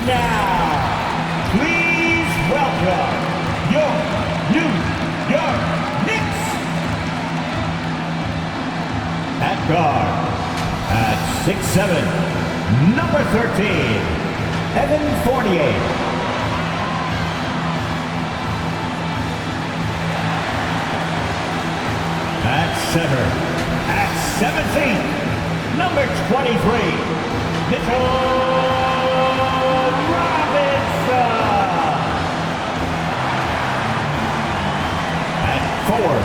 now, please welcome your New York Knicks. At guard, at 6'7", number 13, Evan Fournier. At center, at 7 feet, number 23, Mitchell Robinson. At forward,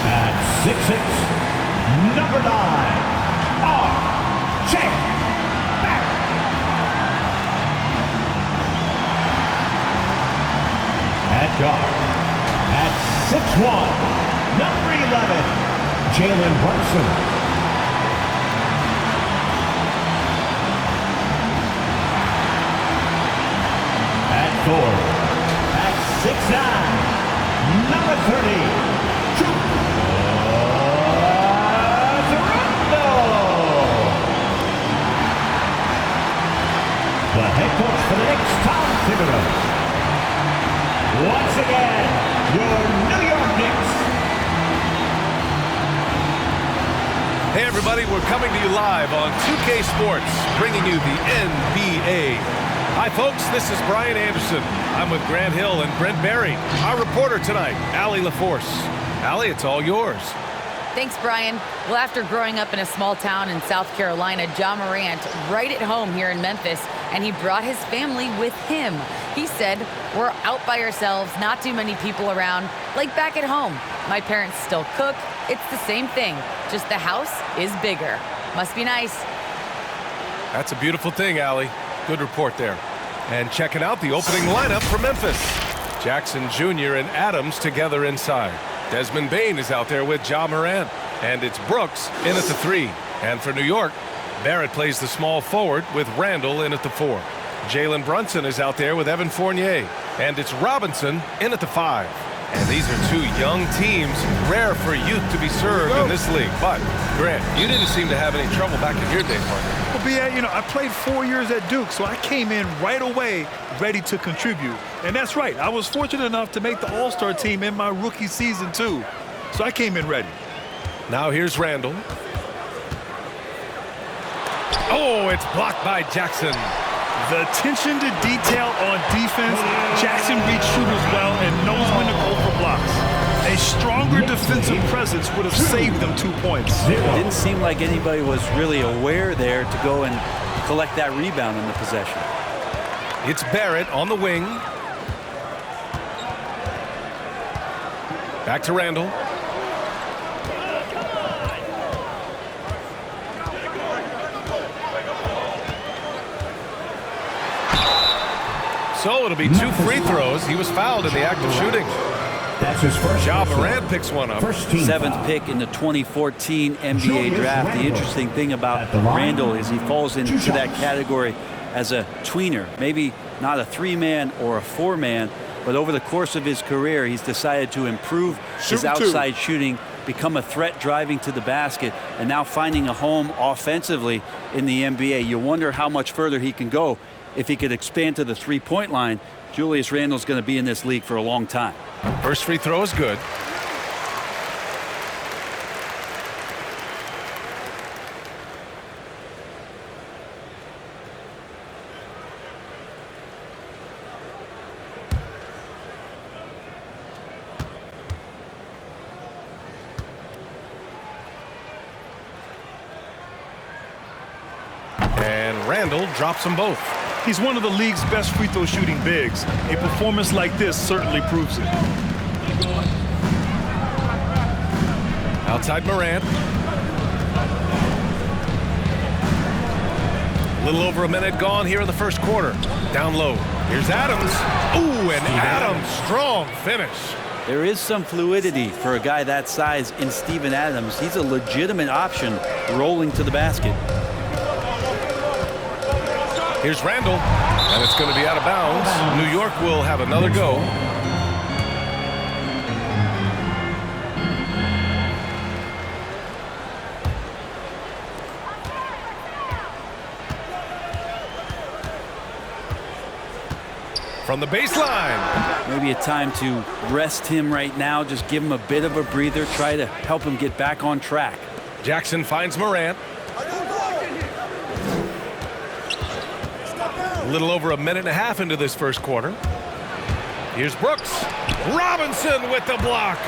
at 6'6", number 9, R.J. Barrett. At guard, at 6'1", number 11, Jalen Brunson. At 4, at 6'9", number 30, Toronto. The head coach for the Knicks, Tom Thibodeau. Once again, your New York Knicks. Hey everybody, we're coming to you live on 2K Sports, bringing you the NBA. Hi folks, this is Brian Anderson. I'm with Grant Hill and Brent Berry. Our reporter tonight, Allie LaForce. Allie, it's all yours. Thanks, Brian. Well, after growing up in a small town in South Carolina, Ja Morant right at home here in Memphis, and he brought his family with him. He said, "We're out by ourselves, not too many people around, like back at home. My parents still cook. It's the same thing, just the house is bigger. Must be nice." That's a beautiful thing, Allie. Good report there. And checking out the opening lineup for Memphis. Jackson Jr. and Adams together inside. Desmond Bane is out there with Ja Morant. And it's Brooks in at the 3. And for New York, Barrett plays the small forward with Randall in at the 4. Jalen Brunson is out there with Evan Fournier. And it's Robinson in at the 5. And these are two young teams, rare for youth to be served in this league. But, Grant, you didn't seem to have any trouble back in your day, partner. Well, BA, I played 4 years at Duke, so I came in right away ready to contribute. And that's right, I was fortunate enough to make the All-Star team in my rookie season, too. So I came in ready. Now here's Randall. Oh, it's blocked by Jackson. The attention to detail on defense, Jackson reads shooters well and knows when to go for blocks. A stronger defensive presence would have saved them 2 points. It didn't seem like anybody was really aware there to go and collect that rebound in the possession. It's Barrett on the wing. Back to Randall. So it'll be 2 free throws. He was fouled in the act of shooting. That's his first. Ja Morant picks one up. 7th pick in the 2014 NBA draft. The interesting thing about Randall is he falls into that category as a tweener. Maybe not a 3-man or a 4-man, but over the course of his career, he's decided to improve his outside shooting, become a threat driving to the basket, and now finding a home offensively in the NBA. You wonder how much further he can go if he could expand to the 3-point line. Julius Randle's going to be in this league for a long time. First free throw is good. And Randall drops them both. He's one of the league's best free throw shooting bigs. A performance like this certainly proves it. Outside Morant. A little over a minute gone here in the first quarter. Down low. Here's Adams. Ooh, and Adams, strong finish. There is some fluidity for a guy that size in Steven Adams. He's a legitimate option rolling to the basket. Here's Randall, and it's going to be out of bounds. New York will have another go. from the baseline. Maybe a time to rest him right now. Just give him a bit of a breather. Try to help him get back on track. Jackson finds Morant. A little over a minute and a half into this first quarter. Here's Brooks. Robinson with the block.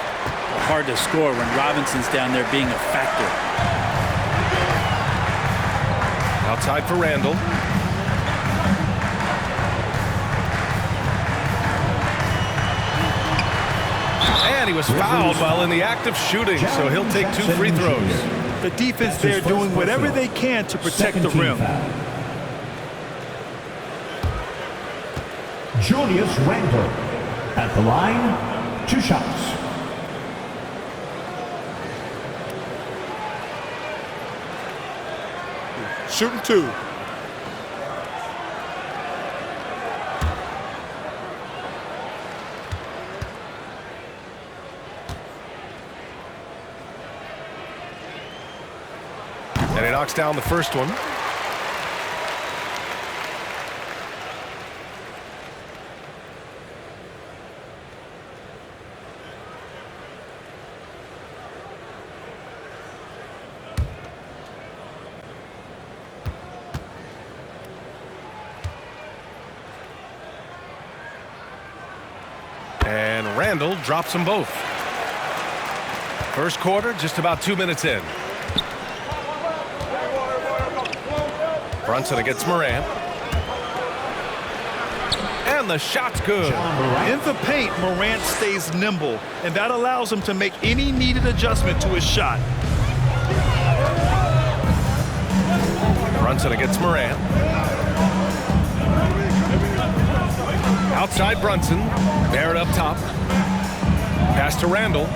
Hard to score when Robinson's down there being a factor. Outside for Randall. And he was fouled while in the act of shooting, so he'll take 2 free throws. The defense there doing whatever they can to protect the rim. Julius Randle at the line, 2 shots. Shooting 2. And he knocks down the first one. And Randall drops them both. First quarter, just about 2 minutes in. Brunson against Morant. And the shot's good. In the paint, Morant stays nimble, and that allows him to make any needed adjustment to his shot. Brunson against Morant. Outside Brunson. Barrett up top. Pass to Randall.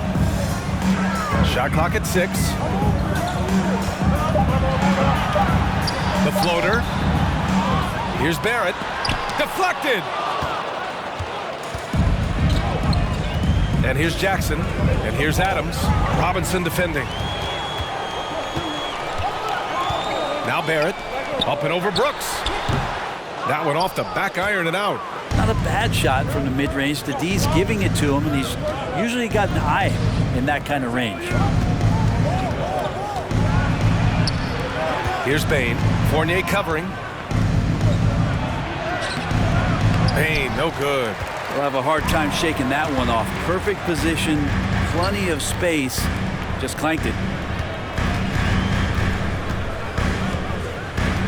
Shot clock at 6. The floater. Here's Barrett. Deflected. And here's Jackson. And here's Adams. Robinson defending. Now Barrett. Up and over Brooks. That one off the back iron and out. Not a bad shot from the mid-range. The D's giving it to him, and he's usually got an eye in that kind of range. Here's Bane. Fournier covering. Bane, no good. We'll have a hard time shaking that one off. Perfect position, plenty of space. Just clanked it.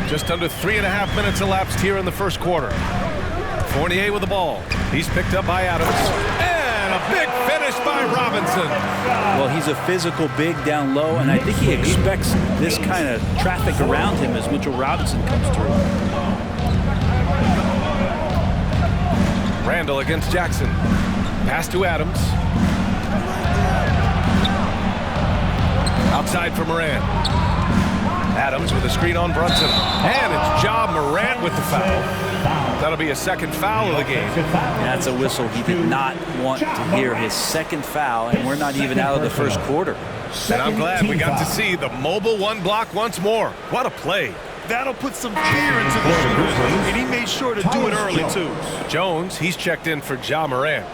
Just under 3.5 minutes elapsed here in the first quarter. Fournier with the ball. He's picked up by Adams. And a big finish by Robinson. Well, he's a physical big down low, and I think he expects this kind of traffic around him as Mitchell Robinson comes through. Randall against Jackson. Pass to Adams. Outside for Morant. Adams with a screen on Brunson. And it's Ja Morant with the foul. That'll be a second foul of the game. That's a whistle. He did not want to hear his second foul, and we're not even out of the first quarter. And I'm glad we got to see the mobile one block once more. What a play. That'll put some fear into the shooters, and he made sure to do it early, too. Jones, he's checked in for Ja Morant.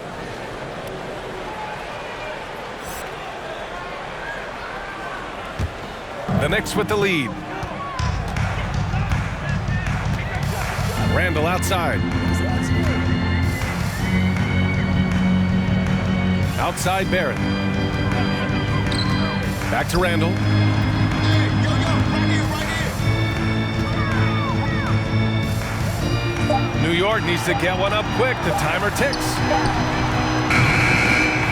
The Knicks with the lead. Randall outside. Outside Barrett. Back to Randall. New York needs to get one up quick. The timer ticks.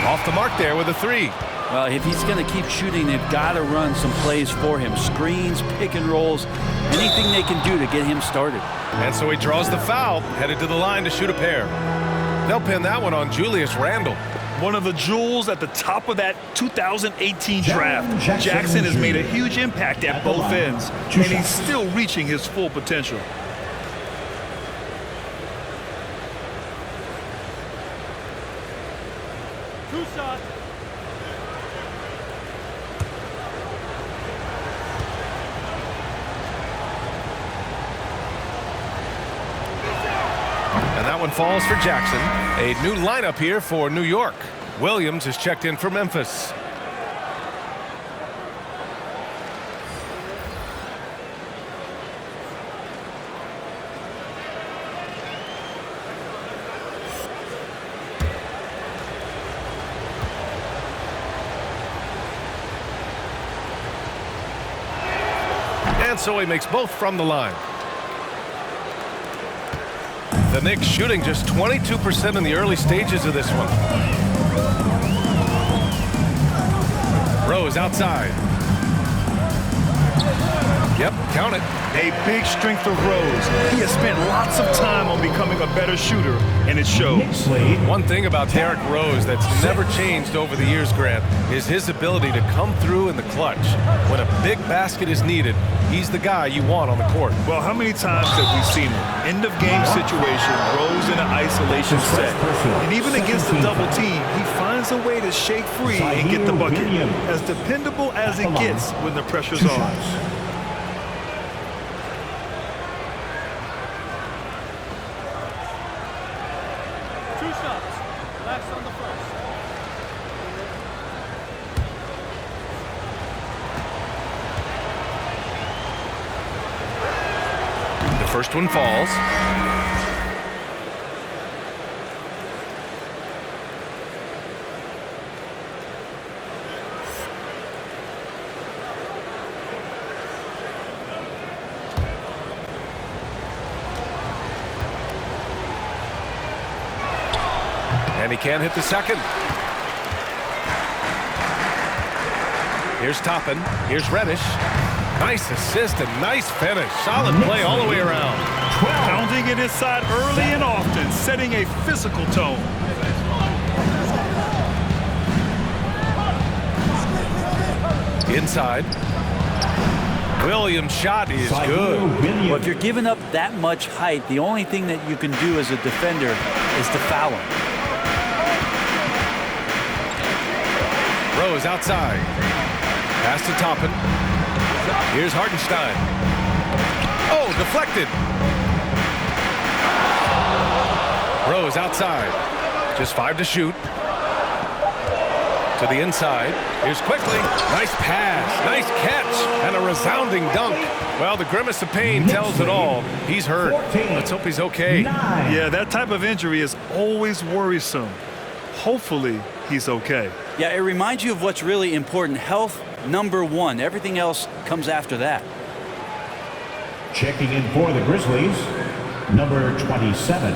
Off the mark there with a 3. Well, if he's going to keep shooting, they've got to run some plays for him. Screens, pick and rolls, anything they can do to get him started. And so he draws the foul, headed to the line to shoot a pair. They'll pin that one on Julius Randle. One of the jewels at the top of that 2018 draft. Jackson has made a huge impact at both ends, and he's still reaching his full potential. And that one falls for Jackson. A new lineup here for New York. Williams is checked in for Memphis. And so he makes both from the line. The Knicks shooting just 22% in the early stages of this one. Rose outside. Yep, count it. A big strength of Rose. He has spent lots of time on becoming a better shooter, and it shows. One thing about Derrick Rose that's never changed over the years, Grant, is his ability to come through in the clutch. When a big basket is needed, he's the guy you want on the court. Well, how many times have we seen it? End of game situation, Rose in an isolation set. And even against the double team, he finds a way to shake free and get the bucket. As dependable as it gets when the pressure's on. First one falls. And he can't hit the second. Here's Toppin. Here's Reddish. Nice assist and nice finish. Solid play all the way around. Pounding it inside early and often, setting a physical tone. Inside. Williams' shot is good. Well, if you're giving up that much height, the only thing that you can do as a defender is to foul him. Rose outside. Pass to Toppin. Here's Hartenstein. Oh, deflected. Rose outside. Just 5 to shoot. To the inside. Here's quickly. Nice pass. Nice catch. And a resounding dunk. Well, the grimace of pain tells it all. He's hurt. Let's hope he's okay. Yeah, that type of injury is always worrisome. Hopefully, he's okay. Yeah, it reminds you of what's really important. Health, #1. Everything else comes after that. Checking in for the Grizzlies, number 27.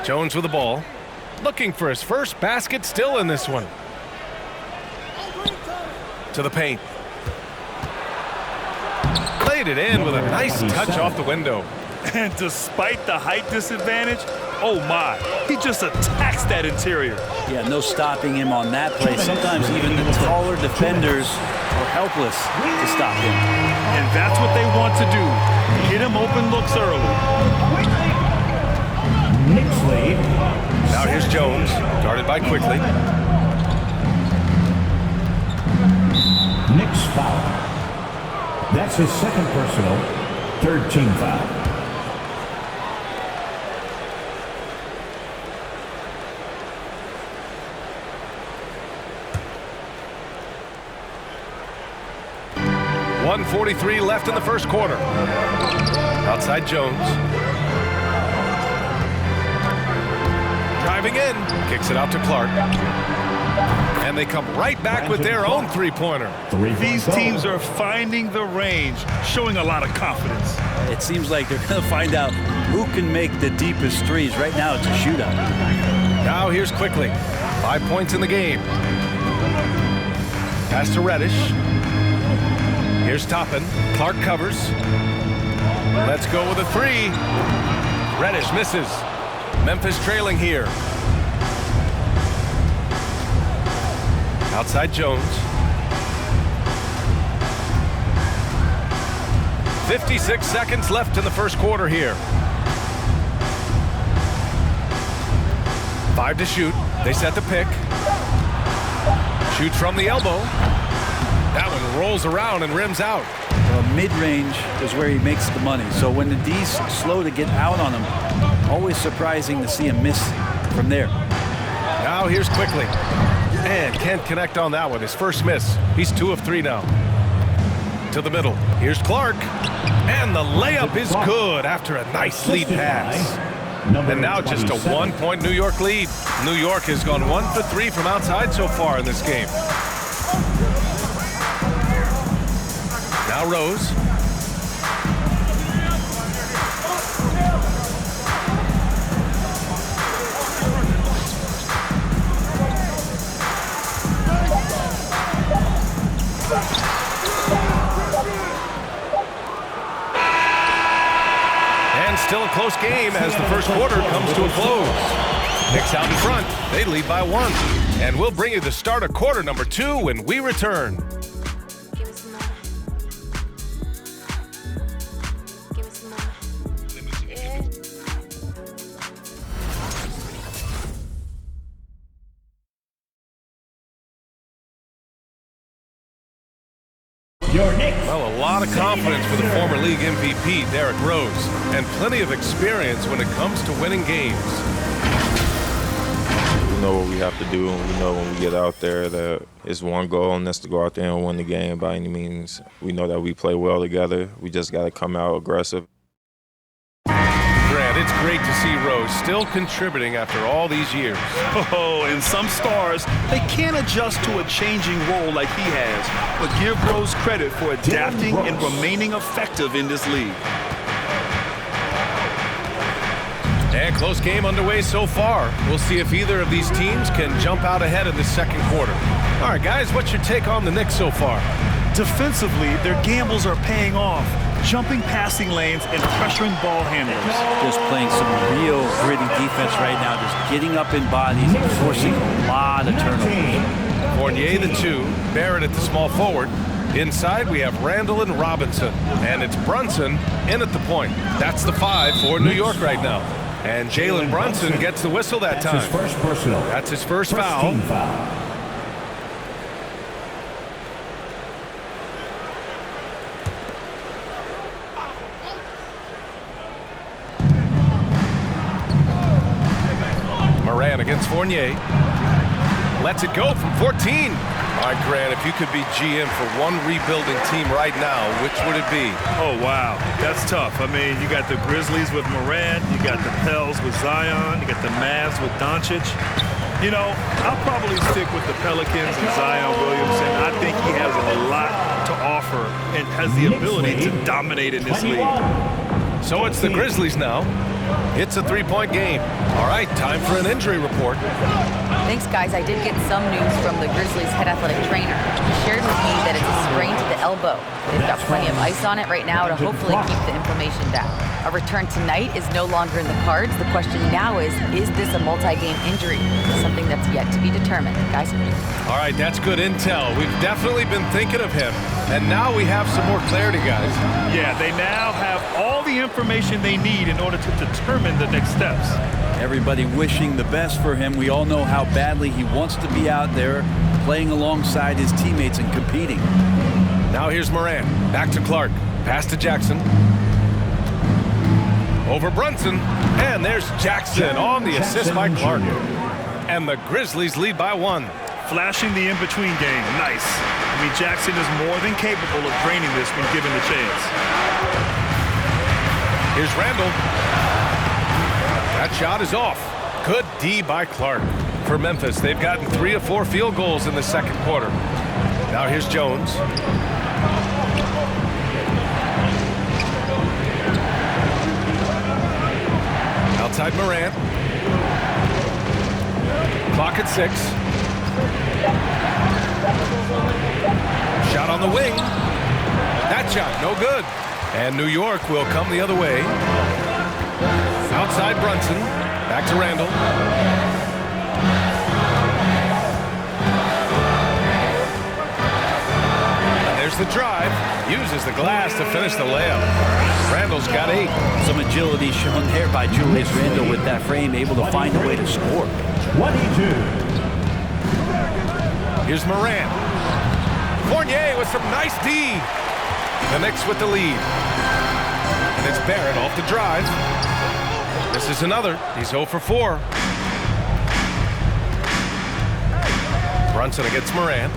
Jones with the ball. Looking for his first basket, still in this one. To the paint. Laid it in with a nice touch off the window. And despite the height disadvantage, oh my, he just attacks that interior. Yeah, no stopping him on that play. Sometimes even the taller defenders are helpless to stop him. And that's what they want to do. Get him open looks early. Knicks lead. Now here's Jones, guarded by Quickly. Knicks foul. That's his second personal, third team foul. .143 left in the first quarter. Outside Jones. Driving in. Kicks it out to Clark. And they come right back with their own three-pointer. These teams are finding the range, showing a lot of confidence. It seems like they're going to find out who can make the deepest threes. Right now, it's a shootout. Now here's Quickly. 5 points in the game. Pass to Reddish. Here's Toppin. Clark covers. Let's go with a three. Reddish misses. Memphis trailing here. Outside Jones. 56 seconds left in the first quarter here. 5 to shoot. They set the pick. Shoots from the elbow. That one rolls around and rims out. Mid-range is where he makes the money. So when the D's slow to get out on him, always surprising to see him miss from there. Now here's Quickly. And can't connect on that one. His first miss. He's 2 of 3 now. To the middle. Here's Clark. And the layup is good after a nice lead pass. And now just a 1-point New York lead. New York has gone 1 for 3 from outside so far in this game. Now Rose. Still a close game as the first quarter comes to a close. Knicks out in front. They lead by 1. And we'll bring you the start of quarter number 2 when we return. Well, a lot of confidence for the former league MVP, Derrick Rose, and plenty of experience when it comes to winning games. We know what we have to do, and we know when we get out there that it's one goal, and that's to go out there and win the game by any means. We know that we play well together. We just got to come out aggressive. Grant, it's great to see Rose still contributing after all these years. Oh, and some stars, they can't adjust to a changing role like he has, but give Rose credit for adapting and remaining effective in this league. And close game underway so far. We'll see if either of these teams can jump out ahead in the second quarter. All right, guys, what's your take on the Knicks so far? Defensively, their gambles are paying off. Jumping passing lanes and pressuring ball handlers. Just playing some real gritty defense right now, just getting up in bodies and forcing a lot of turnovers. Fournier the 2, Barrett at the small forward. Inside we have Randall and Robinson, and it's Brunson in at the point. That's the 5 for New York right now. And Jalen Brunson gets the whistle that time. That's his first personal. That's his first foul. Team foul. Moran against Fournier. Lets it go from 14. All right, Grant, if you could be GM for one rebuilding team right now, which would it be? Oh, wow. That's tough. I mean, you got the Grizzlies with Moran. You got the Pels with Zion. You got the Mavs with Doncic. You know, I'll probably stick with the Pelicans and Zion Williamson. I think he has a lot to offer and has the ability to dominate in this league. So it's the Grizzlies now. It's a 3-point game. All right, time for an injury report. Thanks, guys. I did get some news from the Grizzlies' head athletic trainer. He shared with me that it's a sprain to the elbow. They've got plenty of ice on it right now to hopefully keep the inflammation down. A return tonight is no longer in the cards. The question now is this a multi-game injury? Something that's yet to be determined, guys. All right, that's good intel. We've definitely been thinking of him, and now we have some more clarity, guys. Yeah, they now have all the information they need in order to determine the next steps. Everybody wishing the best for him. We all know how badly he wants to be out there playing alongside his teammates and competing. Now here's Moran. Back to Clark. Pass to Jackson. Over Brunson. And there's Jackson on the assist by Clark. And the Grizzlies lead by 1. Flashing the in-between game. Nice. I mean, Jackson is more than capable of draining this when given the chance. Here's Randall. That shot is off. Good D by Clark. For Memphis, they've gotten 3 of 4 field goals in the second quarter. Now here's Jones. Outside Morant. Clock at 6. Shot on the wing. That shot, no good. And New York will come the other way. Outside Brunson. Back to Randall. And there's the drive. Uses the glass to finish the layup. Randall's got 8. Some agility shown there by Julius Randle with that frame, able to find a way to score. 22. Here's Moran. Fournier with some nice D. The Knicks with the lead. And it's Barrett off the drive. This is another. He's 0 for 4. Brunson against Morant.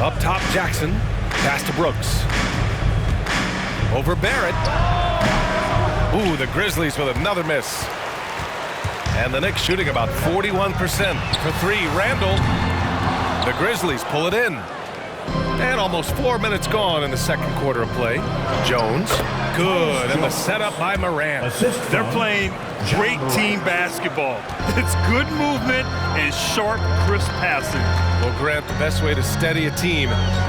Up top, Jackson. Pass to Brooks. Over Barrett. Ooh, the Grizzlies with another miss. And the Knicks shooting about 41% for 3. Randall. The Grizzlies pull it in. And almost 4 minutes gone in the second quarter of play. Jones. Good. And the setup by Morant. They're playing great team basketball. It's good movement and sharp, crisp passing. Well, Grant, the best way to steady a team,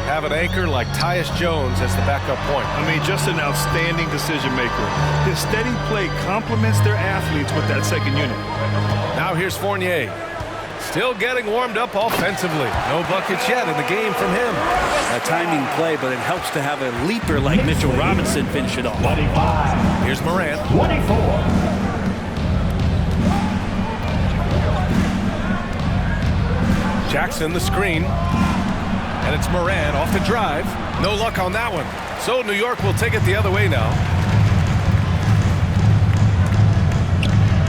have an anchor like Tyus Jones as the backup point. I mean, just an outstanding decision maker. His steady play complements their athletes with that second unit. Now here's Fournier. Still getting warmed up offensively. No buckets yet in the game from him. A timing play, but it helps to have a leaper like Mitchell Robinson finish it off. 25. Here's Morant. 24. Jackson the screen. And it's Morant off the drive. No luck on that one. So New York will take it the other way now.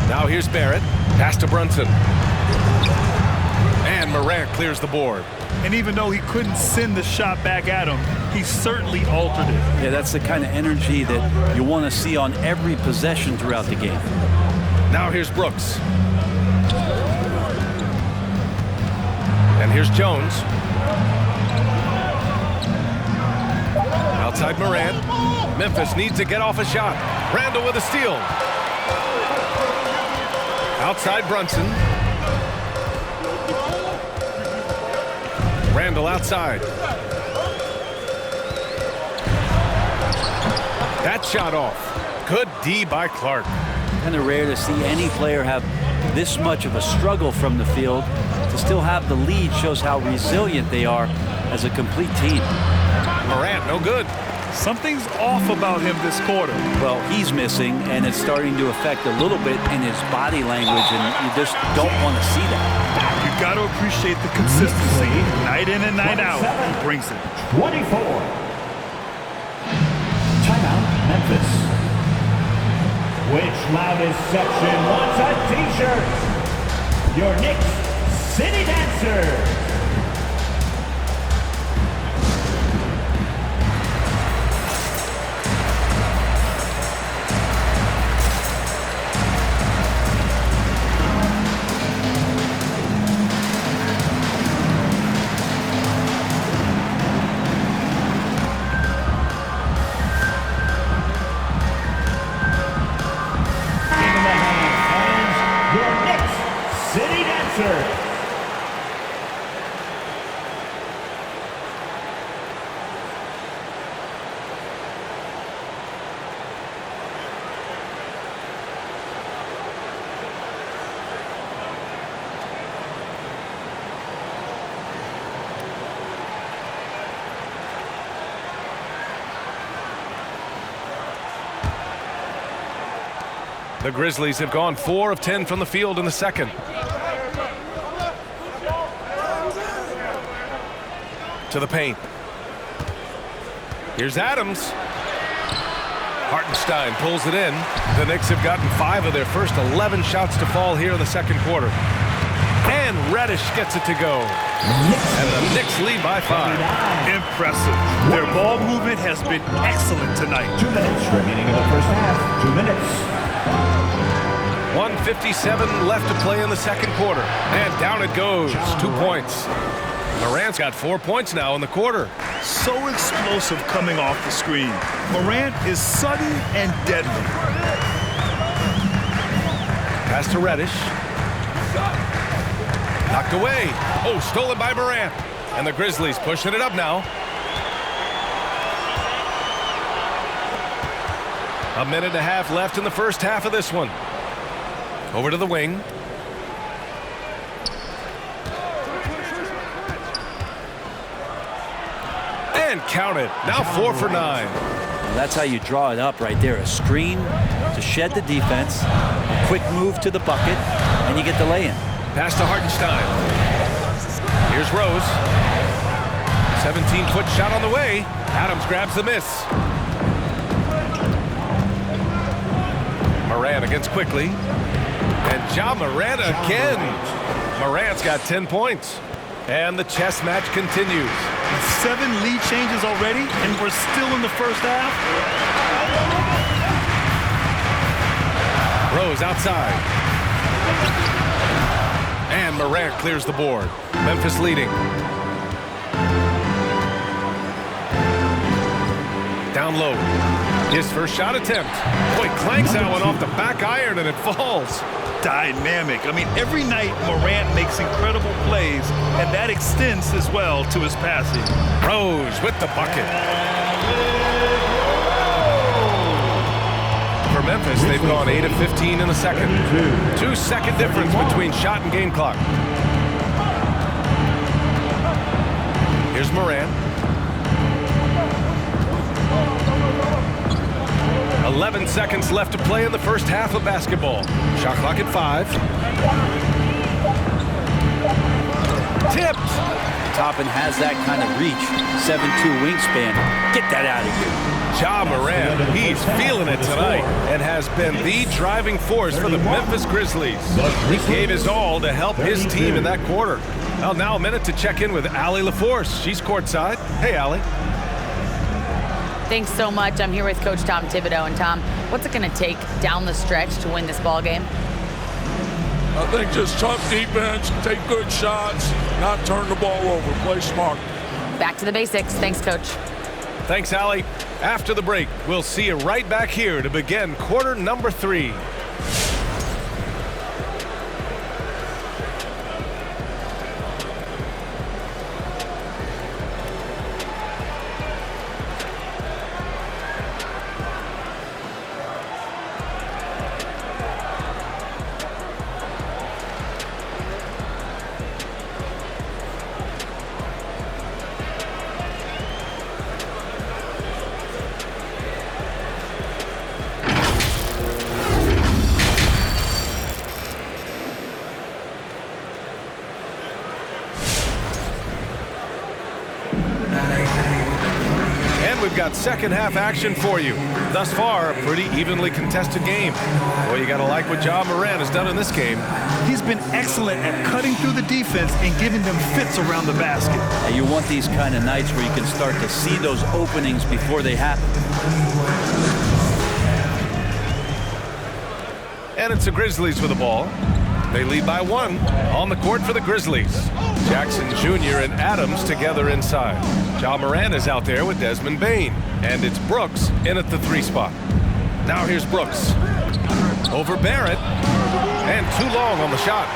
Now here's Barrett. Pass to Brunson. And Morant clears the board. And even though he couldn't send the shot back at him, he certainly altered it. Yeah, that's the kind of energy that you want to see on every possession throughout the game. Now here's Brooks. And here's Jones. Outside Morant. Memphis needs to get off a shot. Randall with a steal. Outside Brunson. Randall outside. That shot off. Good D by Clark. Kind of rare to see any player have this much of a struggle from the field. To still have the lead shows how resilient they are as a complete team. Morant, no good. Something's off about him this quarter. Well, he's missing, and it's starting to affect a little bit in his body language, and you just don't want to see that. You've got to appreciate the consistency. Night in and night out, he brings it. 24. Timeout, Memphis. Which loudest section wants a t-shirt? Your Knicks City Dancer. The Grizzlies have gone 4 of 10 from the field in the second. To the paint. Here's Adams. Hartenstein pulls it in. The Knicks have gotten 5 of their first 11 shots to fall here in the second quarter. And Reddish gets it to go. And the Knicks lead by 5. Impressive. Their ball movement has been excellent tonight. 2 minutes remaining in the first half. 2 minutes. 1:57 left to play in the second quarter. And down it goes. 2 points. Morant's got 4 points now in the quarter. So explosive coming off the screen. Morant is sudden and deadly. Pass to Reddish. Knocked away. Oh, stolen by Morant. And the Grizzlies pushing it up now. A minute and a half left in the first half of this one. Over to the wing. And count it. Now 4 for 9. That's how you draw it up right there. A screen to shed the defense, a quick move to the bucket, and you get the lay-in. Pass to Hartenstein. Here's Rose. 17-foot shot on the way. Adams grabs the miss. Morant against quickly. And Ja Morant again. Morant's got 10 points. And the chess match continues. 7 lead changes already, and we're still in the first half. Rose outside. And Morant clears the board. Memphis leading. Down low. His first shot attempt. Boy, clanks that one off the back iron and it falls. Dynamic. I mean, every night Morant makes incredible plays, and that extends as well to his passing. Rose with the bucket. For Memphis, they've gone 8 of 15 in the second. 2-second difference between shot and game clock. Here's Morant. 11 seconds left to play in the first half of basketball. Shot clock at 5. Tipped. Toppin has that kind of reach. 7'2" wingspan. Get that out of here. Ja Morant, he's feeling it tonight and has been the driving force for the Memphis Grizzlies. He gave his all to help his team in that quarter. Well, now a minute to check in with Allie LaForce. She's courtside. Hey, Allie. Thanks so much. I'm here with Coach Tom Thibodeau. And Tom, what's it going to take down the stretch to win this ball game? I think just tough defense, take good shots, not turn the ball over, play smart. Back to the basics. Thanks, Coach. Thanks, Allie. After the break, we'll see you right back here to begin quarter number 3. We've got second half action for you. Thus far, a pretty evenly contested game. Boy, you got to like what Ja Morant has done in this game. He's been excellent at cutting through the defense and giving them fits around the basket. And you want these kind of nights where you can start to see those openings before they happen. And it's the Grizzlies with the ball. They lead by 1 on the court for the Grizzlies. Jackson Jr. and Adams together inside. Ja Morant is out there with Desmond Bane. And it's Brooks in at the 3 spot. Now here's Brooks. Over Barrett. And too long on the shot.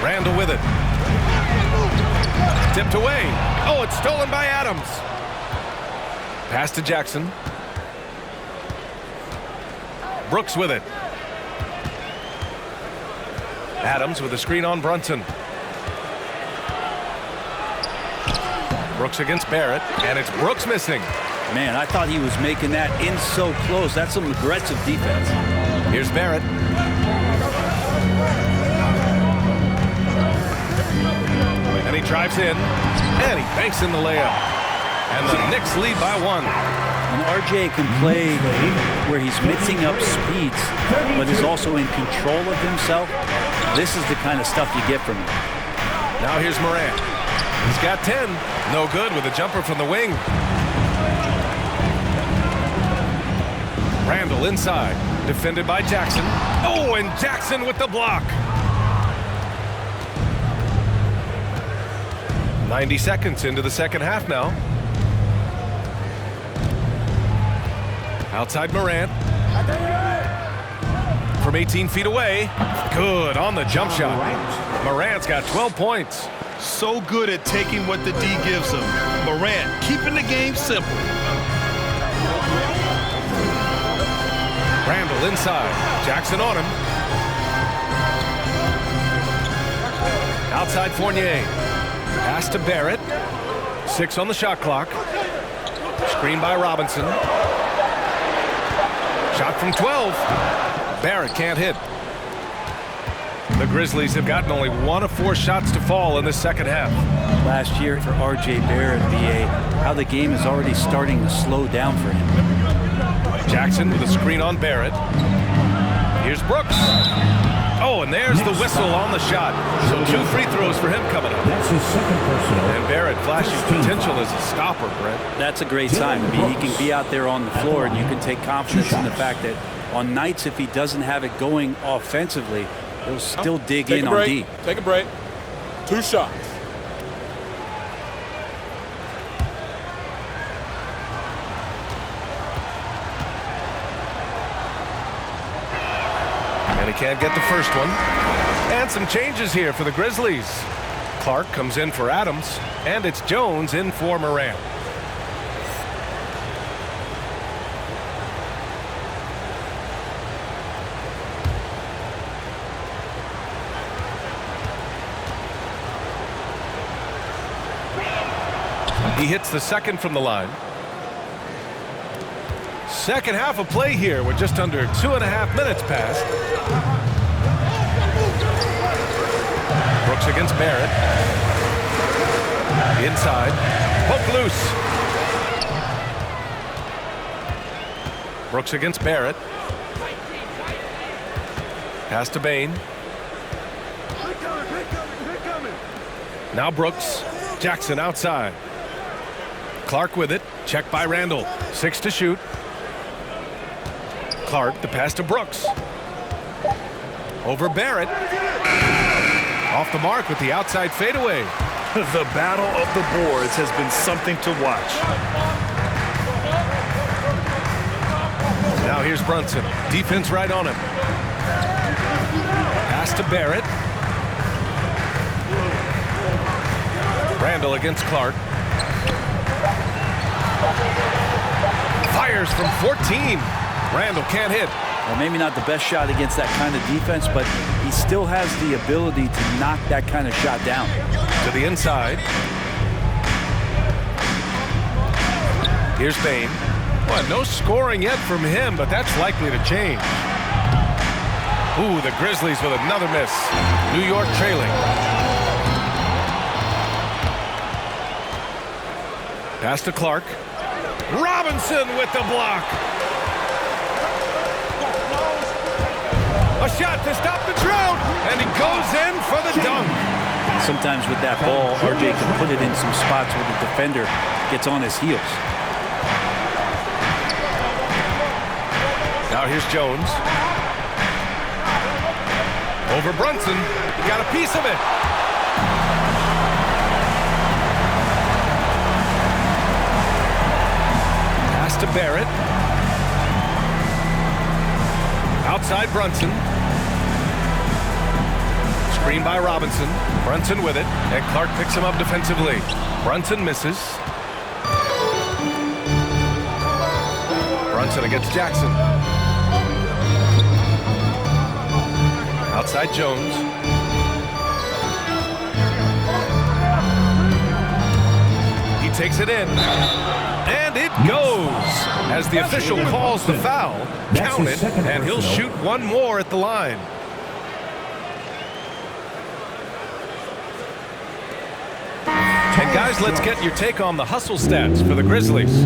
Randall with it. Tipped away. Oh, it's stolen by Adams. Pass to Jackson. Brooks with it. Adams with a screen on Brunson. Brooks against Barrett, and it's Brooks missing. Man, I thought he was making that in so close. That's some aggressive defense. Here's Barrett. And he drives in, and he banks in the layup. And the Knicks lead by 1. And RJ can play where he's mixing up speeds, but is also in control of himself. This is the kind of stuff you get from him. Now here's Morant. He's got 10. No good with a jumper from the wing. Randall inside. Defended by Jackson. Oh, and Jackson with the block. 90 seconds into the second half now. Outside Morant. From 18 feet away. Good on the jump shot. Morant's got 12 points. So good at taking what the D gives him. Morant keeping the game simple. Randall inside. Jackson on him. Outside Fournier. Pass to Barrett. 6 on the shot clock. Screen by Robinson. Shot from 12. Barrett can't hit. The Grizzlies have gotten only 1 of 4 shots to fall in the second half. Last year for R.J. Barrett, VA, how the game is already starting to slow down for him. Jackson with a screen on Barrett. Here's Brooks. Oh, and there's the whistle on the shot. So 2 free throws for him coming up. That's his second personal. And Barrett flashing potential as a stopper, Brent. That's a great sign. I mean, he can be out there on the floor, and you can take confidence in the fact that on nights, if he doesn't have it going offensively, he'll still dig in on D. Take a break. 2 shots. And he can't get the first one. And some changes here for the Grizzlies. Clark comes in for Adams, and it's Jones in for Morant. He hits the second from the line. Second half of play here with just under 2.5 minutes passed. Brooks against Barrett. Inside. Poke loose. Brooks against Barrett. Pass to Bain. Now Brooks. Jackson outside. Clark with it. Check by Randall. 6 to shoot. Clark, the pass to Brooks. Over Barrett. Off the mark with the outside fadeaway. The battle of the boards has been something to watch. Now here's Brunson. Defense right on him. Pass to Barrett. Randall against Clark. Fires from 14. Randall can't hit. Well, maybe not the best shot against that kind of defense, but he still has the ability to knock that kind of shot down. To the inside. Here's Bain. Well, no scoring yet from him, but that's likely to change. Ooh, the Grizzlies with another miss. New York trailing. Pass to Clark. Robinson with the block. A shot to stop the drought, and he goes in for the dunk. Sometimes with that ball, RJ can put it in some spots where the defender gets on his heels. Now here's Jones. Over Brunson. He got a piece of it. Pass to Barrett. Outside Brunson. Screen by Robinson. Brunson with it, and Clark picks him up defensively. Brunson misses. Brunson against Jackson. Outside Jones. He takes it in. And it goes. As the official calls the foul, count it, and he'll shoot one more at the line. And guys, let's get your take on the hustle stats for the Grizzlies.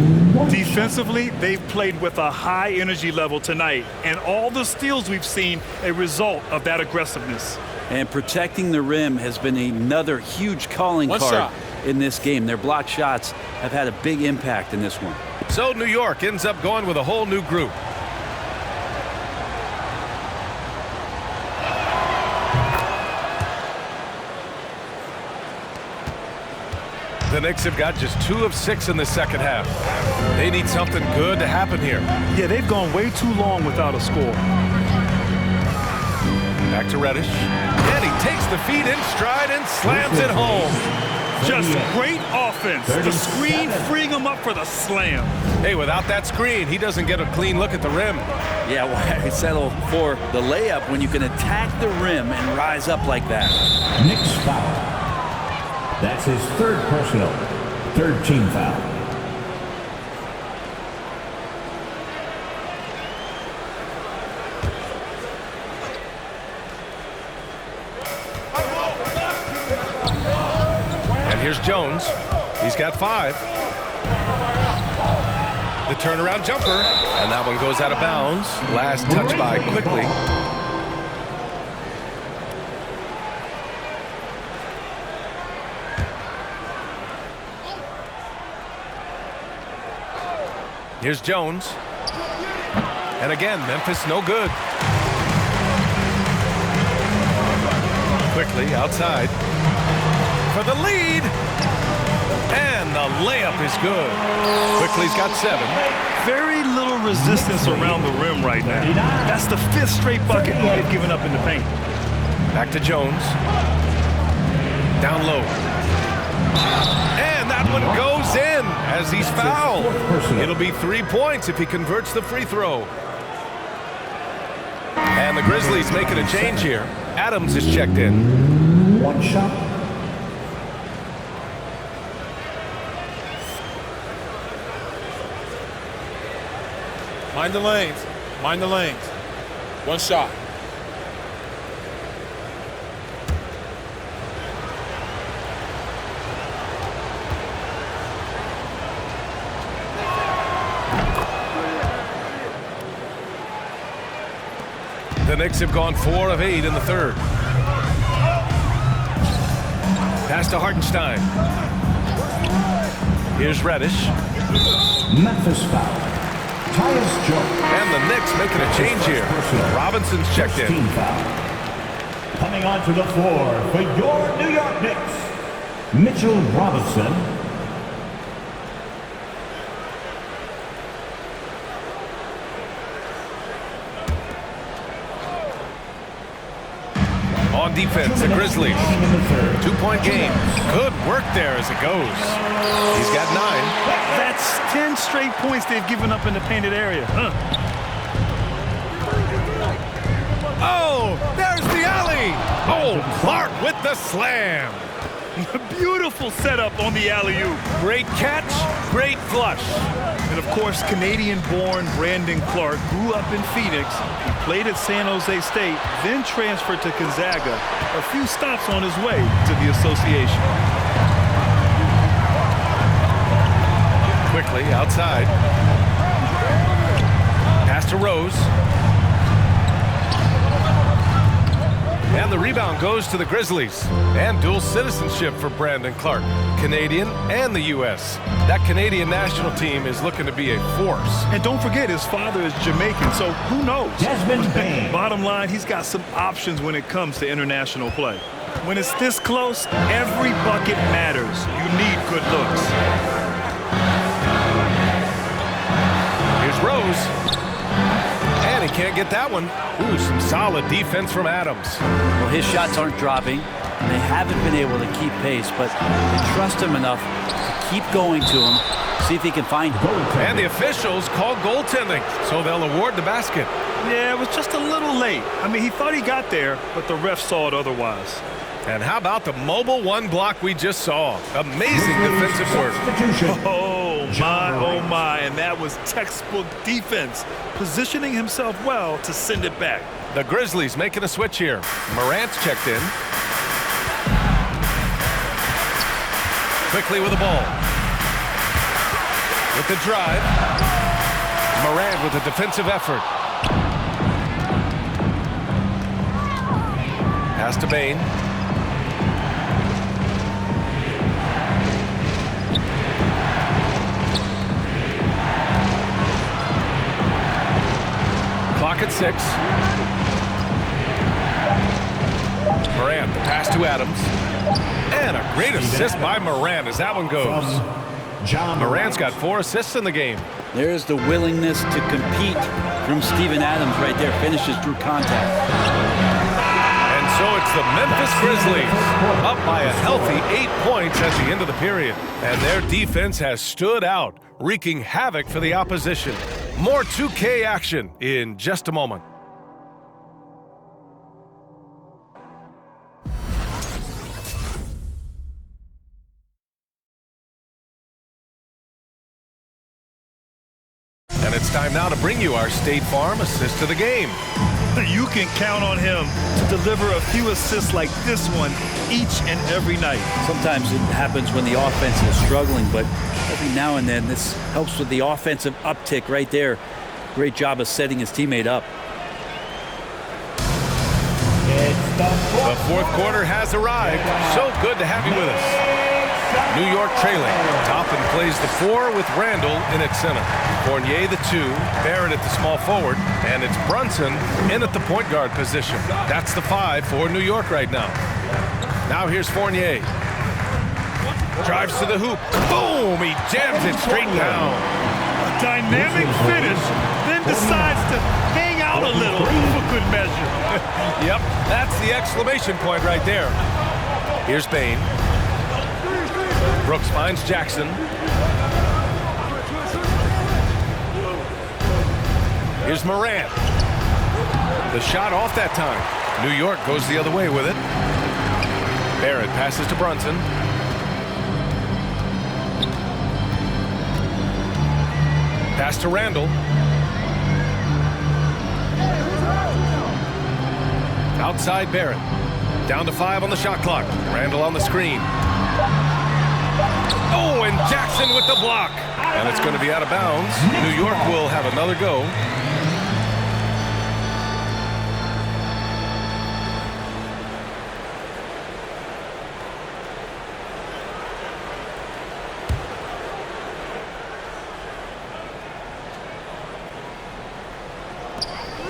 Defensively, they've played with a high energy level tonight, and all the steals we've seen a result of that aggressiveness. And protecting the rim has been another huge calling card in this game. Their block shots have had a big impact in this one. So New York ends up going with a whole new group. The Knicks have got just 2 of 6 in the second half. They need something good to happen here. Yeah, they've gone way too long without a score. Back to Reddish. And he takes the feed in stride and slams it home. Just great offense. The screen freeing him up for the slam. Hey, without that screen, he doesn't get a clean look at the rim. Yeah, why settle for the layup when you can attack the rim and rise up like that? Knicks foul. That's his 3rd personal. 3rd team foul. Jones. He's got 5. The turnaround jumper, and that one goes out of bounds. Last touch by quickly. Here's Jones. And again, Memphis no good. Quickly outside for the lead. And the layup is good. Quickly's got 7. Very little resistance around the rim right now. That's the 5th straight bucket they've given up in the paint. Back to Jones. Down low. And that one goes in as he's fouled. It'll be 3 points if he converts the free throw. And the Grizzlies making a change here. Adams is checked in. 1 shot. Mind the lanes. Mind the lanes. 1 shot. The Knicks have gone 4 of 8 in the 3rd. Pass to Hartenstein. Here's Reddish. Memphis foul. Tyus Jones. And the Knicks making a change here. Robinson's checked in. Team foul. Coming onto the floor for your New York Knicks, Mitchell Robinson. On defense, the Grizzlies. 2-point game. Good work there as it goes. He's got 9. That's 10 straight points they've given up in the painted area. Oh, there's the alley. Oh, Clark with the slam. Beautiful setup on the alley-oop. Great catch, great flush. And of course, Canadian-born Brandon Clark grew up in Phoenix. He played at San Jose State, then transferred to Gonzaga. A few stops on his way to the association. Quickly outside. Pass to Rose. And the rebound goes to the Grizzlies. And dual citizenship for Brandon Clark. Canadian and the U.S. That Canadian national team is looking to be a force. And don't forget, his father is Jamaican, so who knows? Desmond Bain. Bottom line, he's got some options when it comes to international play. When it's this close, every bucket matters. You need good looks. Here's Rose. And he can't get that one. Ooh, some solid defense from Adams. Well, his shots aren't dropping, and they haven't been able to keep pace, but they trust him enough to keep going to him, see if he can find him. And the officials call goaltending, so they'll award the basket. Yeah, it was just a little late. I mean, he thought he got there, but the ref saw it otherwise. And how about the mobile 1 block we just saw? Amazing defensive work. Oh, my, and that was textbook defense, positioning himself well to send it back. The Grizzlies making a switch here. Morant's checked in. Quickly with the ball. With the drive. Morant with a defensive effort. Pass to Bain. Clock at 6. Morant, the pass to Adams. And a great assist by Morant as that one goes. Morant's got 4 assists in the game. There's the willingness to compete from Steven Adams right there. Finishes through contact. And so it's the Memphis Grizzlies up by a healthy 8 points at the end of the period. And their defense has stood out, wreaking havoc for the opposition. More 2K action in just a moment. And it's time now to bring you our State Farm assist of the game. You can count on him to deliver a few assists like this one each and every night. Sometimes it happens when the offense is struggling, but every now and then this helps with the offensive uptick right there. Great job of setting his teammate up. The fourth quarter has arrived. So good to have you with us. New York trailing. Toppin plays the 4 with Randall in at center. Fournier the 2, Barrett at the small forward, and it's Brunson in at the point guard position. That's the 5 for New York right now. Now here's Fournier. Drives to the hoop. Boom! He jams it straight down. A dynamic finish, then decides to hang out a little for good measure. Yep, that's the exclamation point right there. Here's Bane. Brooks finds Jackson. Here's Morant. The shot off that time. New York goes the other way with it. Barrett passes to Brunson. Pass to Randall. Outside Barrett. Down to 5 on the shot clock. Randall on the screen. Oh, and Jackson with the block. And it's going to be out of bounds. New York will have another go.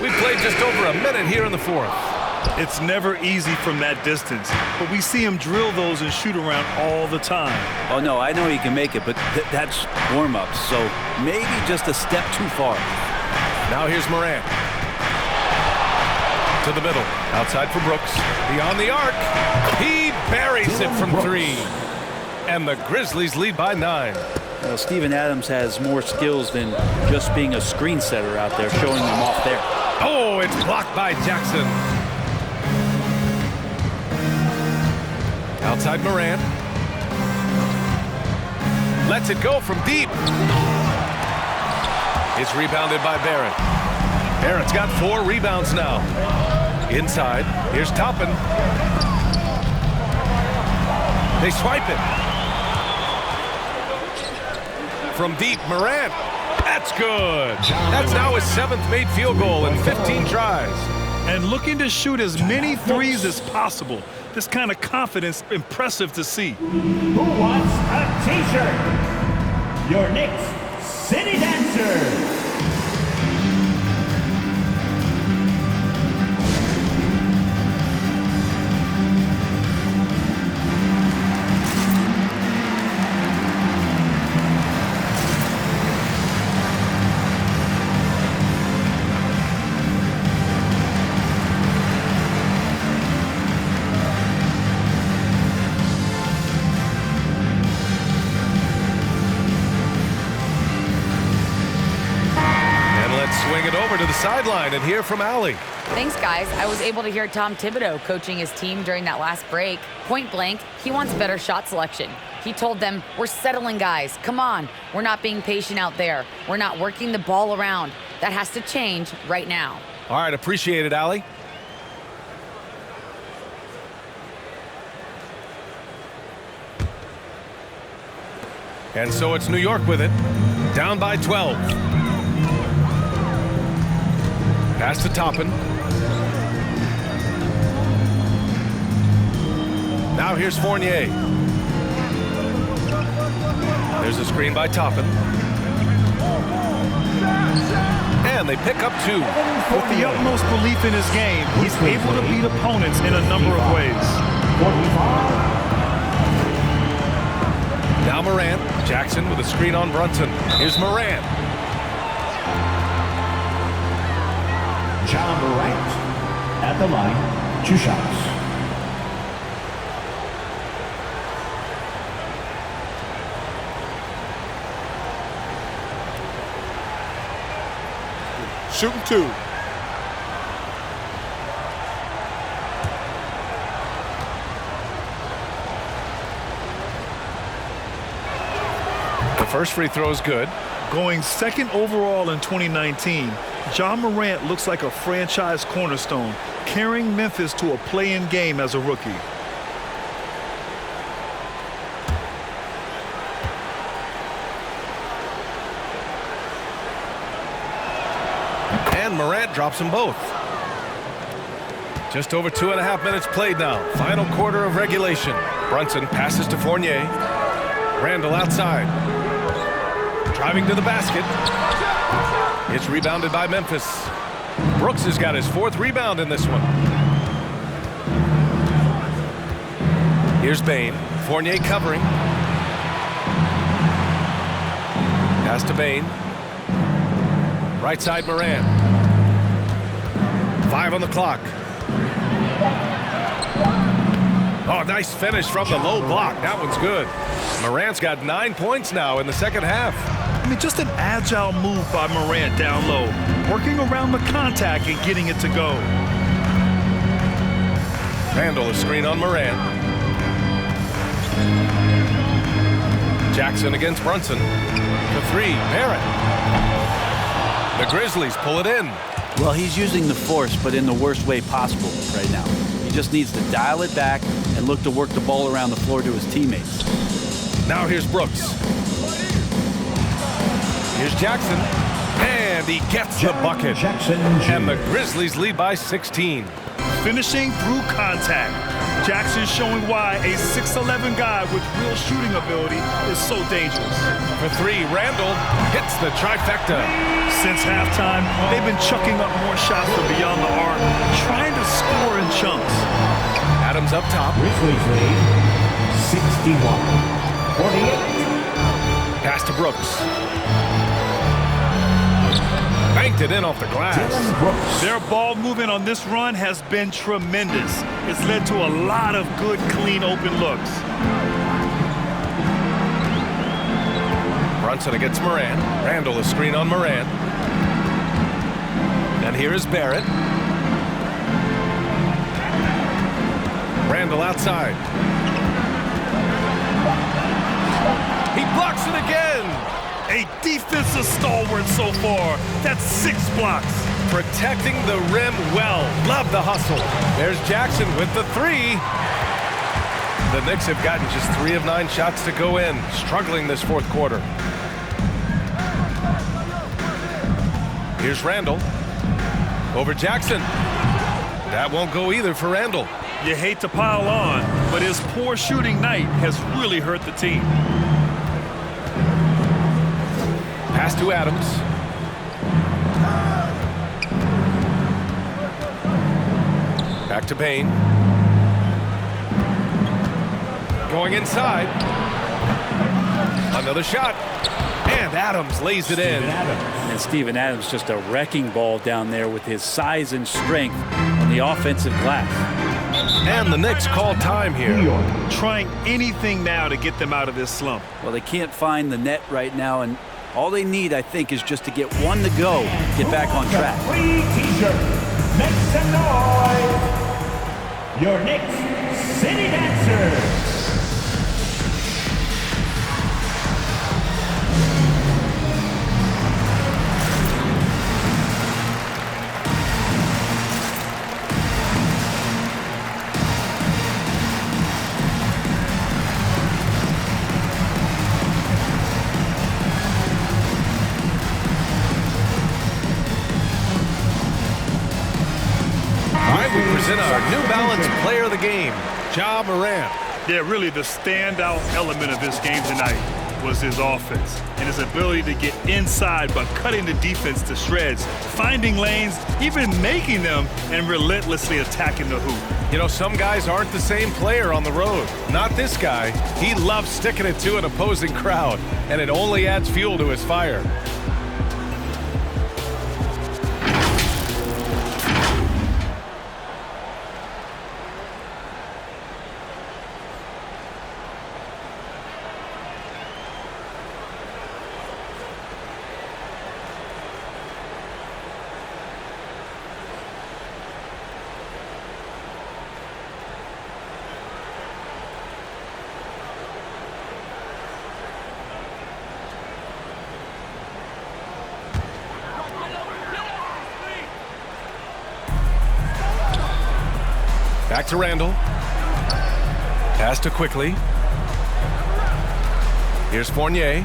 We played just over a minute here in the fourth. It's never easy from that distance, but we see him drill those and shoot around all the time. Oh, no, I know he can make it, but that's warm-ups, so maybe just a step too far. Now here's Morant. To the middle. Outside for Brooks. Beyond the arc. He buries it from 3. And the Grizzlies lead by 9. Well, Steven Adams has more skills than just being a screen setter out there, showing them off there. Oh, it's blocked by Jackson. Outside Morant. Lets it go from deep. It's rebounded by Barrett. Barrett's got 4 rebounds now. Inside, here's Toppin. They swipe it. From deep, Morant. That's good. That's now his 7th made field goal in 15 tries. And looking to shoot as many threes as possible. This kind of confidence, impressive to see. Who wants a t-shirt? Your Knicks City Dancer. Over to the sideline and hear from Allie. Thanks, guys. I was able to hear Tom Thibodeau coaching his team during that last break. Point blank, he wants better shot selection. He told them, we're settling, guys. Come on. We're not being patient out there. We're not working the ball around. That has to change right now. All right, appreciate it, Allie. And so it's New York with it. Down by 12. Pass to Toppin. Now here's Fournier. There's a screen by Toppin. And they pick up 2. With the utmost belief in his game, he's able to beat opponents in a number of ways. Now Morant. Jackson with a screen on Brunson. Here's Morant. John Morant at the line, 2 shots. Shooting 2. The first free throw is good. Going second overall in 2019, Ja Morant looks like a franchise cornerstone, carrying Memphis to a play-in game as a rookie. And Morant drops them both. Just over 2.5 minutes played now. Final quarter of regulation. Brunson passes to Fournier. Randall outside. Driving to the basket. It's rebounded by Memphis. Brooks has got his 4th rebound in this one. Here's Bane. Fournier covering. Pass to Bane. Right side Morant. 5 on the clock. Oh, nice finish from the low block. That one's good. Morant's got 9 points now in the second half. I mean, just an agile move by Morant down low, working around the contact and getting it to go. Randall, a screen on Morant. Jackson against Brunson. The 3, Barrett. The Grizzlies pull it in. Well, he's using the force, but in the worst way possible right now. He just needs to dial it back and look to work the ball around the floor to his teammates. Now here's Brooks. Here's Jackson. And he gets the bucket. And the Grizzlies lead by 16. Finishing through contact. Jackson showing why a 6'11" guy with real shooting ability is so dangerous. For 3, Randall hits the trifecta. Since halftime, they've been chucking up more shots from beyond the arc, trying to score in chunks. Adams up top. Grizzlies lead 61-48. Pass to Brooks. Banked it in off the glass. Their ball movement on this run has been tremendous. It's led to a lot of good, clean, open looks. Brunson against Morant. Randall, a screen on Morant. And here is Barrett. Randall outside. He blocks it again. A defensive stalwart so far. That's 6 blocks. Protecting the rim well. Love the hustle. There's Jackson with the 3. The Knicks have gotten just 3 of 9 shots to go in. Struggling this 4th quarter. Here's Randall. Over Jackson. That won't go either for Randall. You hate to pile on, but his poor shooting night has really hurt the team. Pass to Adams. Back to Bane. Going inside. Another shot. And Adams lays it in. And Steven Adams just a wrecking ball down there with his size and strength on the offensive glass. And the Knicks call time here. Trying anything now to get them out of this slump. Well, they can't find the net right now, and all they need, I think, is just to get one to go, get back on track. Free t-shirt. Make some noise. Your Knicks City Dancers. In our New Balance Player of the Game, Ja Morant. Yeah, really the standout element of this game tonight was his offense and his ability to get inside by cutting the defense to shreds, finding lanes, even making them, and relentlessly attacking the hoop. You know, some guys aren't the same player on the road. Not this guy. He loves sticking it to an opposing crowd, and it only adds fuel to his fire. Back to Randall. Pass to Quickly. Here's Fournier.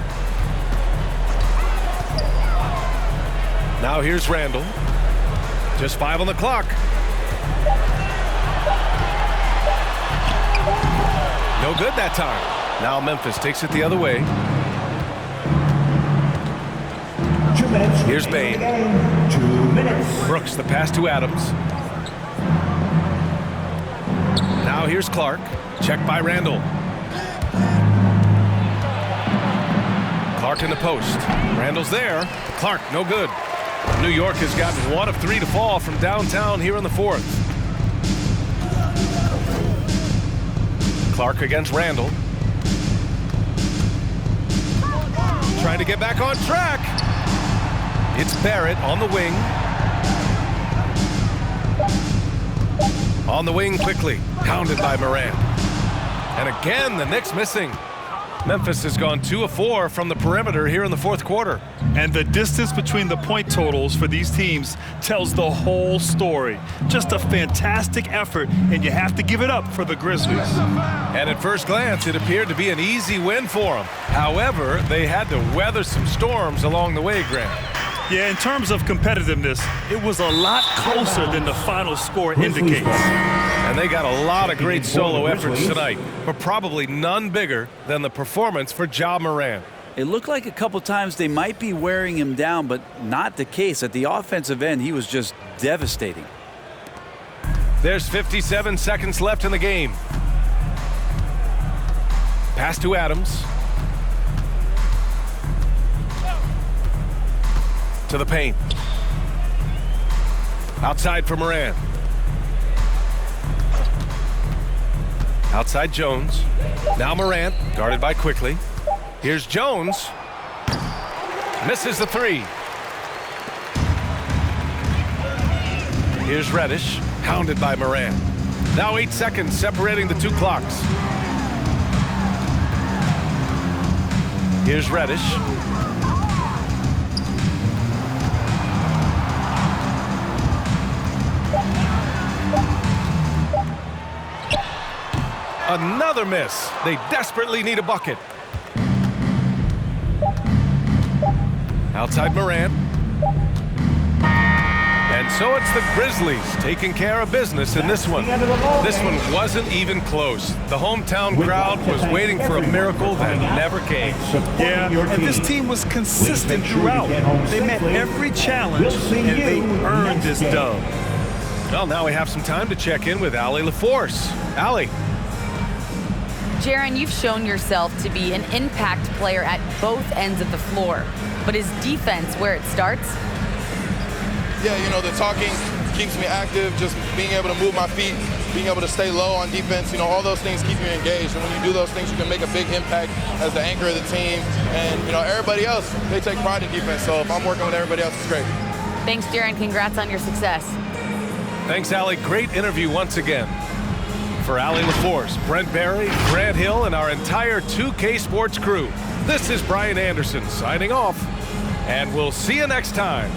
Now here's Randall. Just 5 on the clock. No good that time. Now Memphis takes it the other way. Here's Bane. 2 minutes. Brooks, the pass to Adams. Now here's Clark. Checked by Randall. Clark in the post. Randall's there. Clark, no good. New York has gotten 1 of 3 to fall from downtown here in the 4th. Clark against Randall. Trying to get back on track. It's Barrett on the wing. On the wing quickly. Pounded by Morant. And again, the Knicks missing. Memphis has gone 2 of 4 from the perimeter here in the 4th quarter. And the distance between the point totals for these teams tells the whole story. Just a fantastic effort, and you have to give it up for the Grizzlies. And at first glance, it appeared to be an easy win for them. However, they had to weather some storms along the way, Grant. Yeah, in terms of competitiveness, it was a lot closer than the final score indicates. And they got a lot of great solo efforts tonight, but probably none bigger than the performance for Ja Morant. It looked like a couple times they might be wearing him down, but not the case. At the offensive end, he was just devastating. There's 57 seconds left in the game. Pass to Adams. To the paint. Outside for Morant. Outside Jones. Now Morant, guarded by Quickly. Here's Jones. Misses the 3. Here's Reddish, hounded by Morant. Now 8 seconds separating the 2 clocks. Here's Reddish. Another miss. They desperately need a bucket. Outside Morant. And so it's the Grizzlies taking care of business in this one. This one wasn't even close. The hometown crowd was waiting for a miracle that never came. Yeah, and this team was consistent throughout. They met every challenge, and they earned this dub. Well, now we have some time to check in with Allie LaForce. Allie. Jaren, you've shown yourself to be an impact player at both ends of the floor. But is defense where it starts? Yeah, you know, the talking keeps me active, just being able to move my feet, being able to stay low on defense, you know, all those things keep you engaged. And when you do those things, you can make a big impact as the anchor of the team. And, you know, everybody else, they take pride in defense. So if I'm working with everybody else, it's great. Thanks, Jaren. Congrats on your success. Thanks, Allie. Great interview once again. For Allie LaForce, Brent Barry, Grant Hill, and our entire 2K Sports crew, this is Brian Anderson signing off, and we'll see you next time.